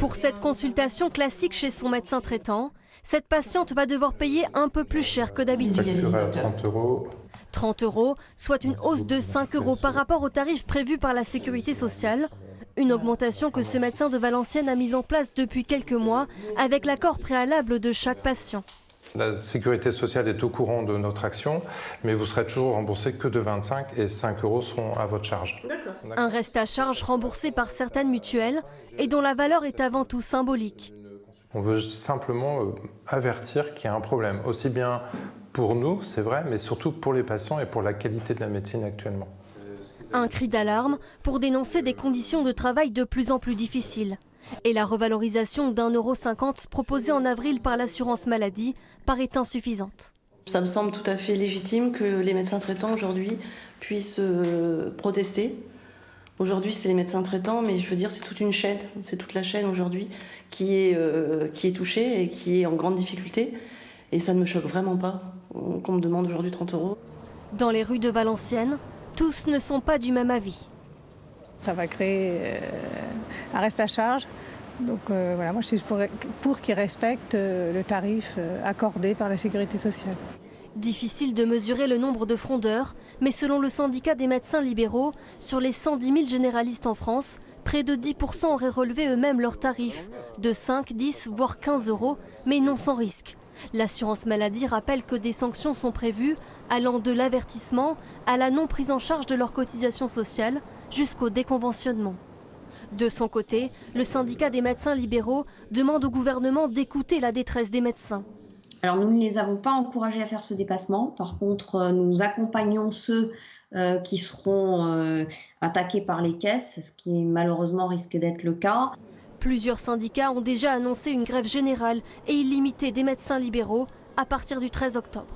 Pour cette consultation classique chez son médecin traitant, cette patiente va devoir payer un peu plus cher que d'habitude. Facturé à 30 €. 30 €, soit une hausse de 5 € par rapport aux tarifs prévus par la Sécurité sociale. Une augmentation que ce médecin de Valenciennes a mise en place depuis quelques mois avec l'accord préalable de chaque patient. La Sécurité sociale est au courant de notre action, mais vous serez toujours remboursé que de 25 et 5 € seront à votre charge. Un reste à charge remboursé par certaines mutuelles et dont la valeur est avant tout symbolique. On veut simplement avertir qu'il y a un problème, aussi bien pour nous, c'est vrai, mais surtout pour les patients et pour la qualité de la médecine actuellement. Un cri d'alarme pour dénoncer des conditions de travail de plus en plus difficiles. Et la revalorisation d'1,50 € proposée en avril par l'assurance maladie paraît insuffisante. Ça me semble tout à fait légitime que les médecins traitants aujourd'hui puissent protester. Aujourd'hui, c'est les médecins traitants, mais je veux dire, c'est toute une chaîne, c'est toute la chaîne aujourd'hui qui est touchée et qui est en grande difficulté. Et ça ne me choque vraiment pas qu'on me demande aujourd'hui 30 €. Dans les rues de Valenciennes, tous ne sont pas du même avis. Ça va créer un reste à charge. Donc voilà, moi je suis pour qu'ils respectent le tarif accordé par la Sécurité sociale. Difficile de mesurer le nombre de fraudeurs, mais selon le syndicat des médecins libéraux, sur les 110 000 généralistes en France, près de 10% auraient relevé eux-mêmes leurs tarifs, de 5, 10 voire 15 €, mais non sans risque. L'assurance maladie rappelle que des sanctions sont prévues, allant de l'avertissement à la non prise en charge de leur cotisation sociale jusqu'au déconventionnement. De son côté, le syndicat des médecins libéraux demande au gouvernement d'écouter la détresse des médecins. Alors nous ne les avons pas encouragés à faire ce dépassement. Par contre, nous accompagnons ceux qui seront attaqués par les caisses, ce qui malheureusement risque d'être le cas. Plusieurs syndicats ont déjà annoncé une grève générale et illimitée des médecins libéraux à partir du 13 octobre.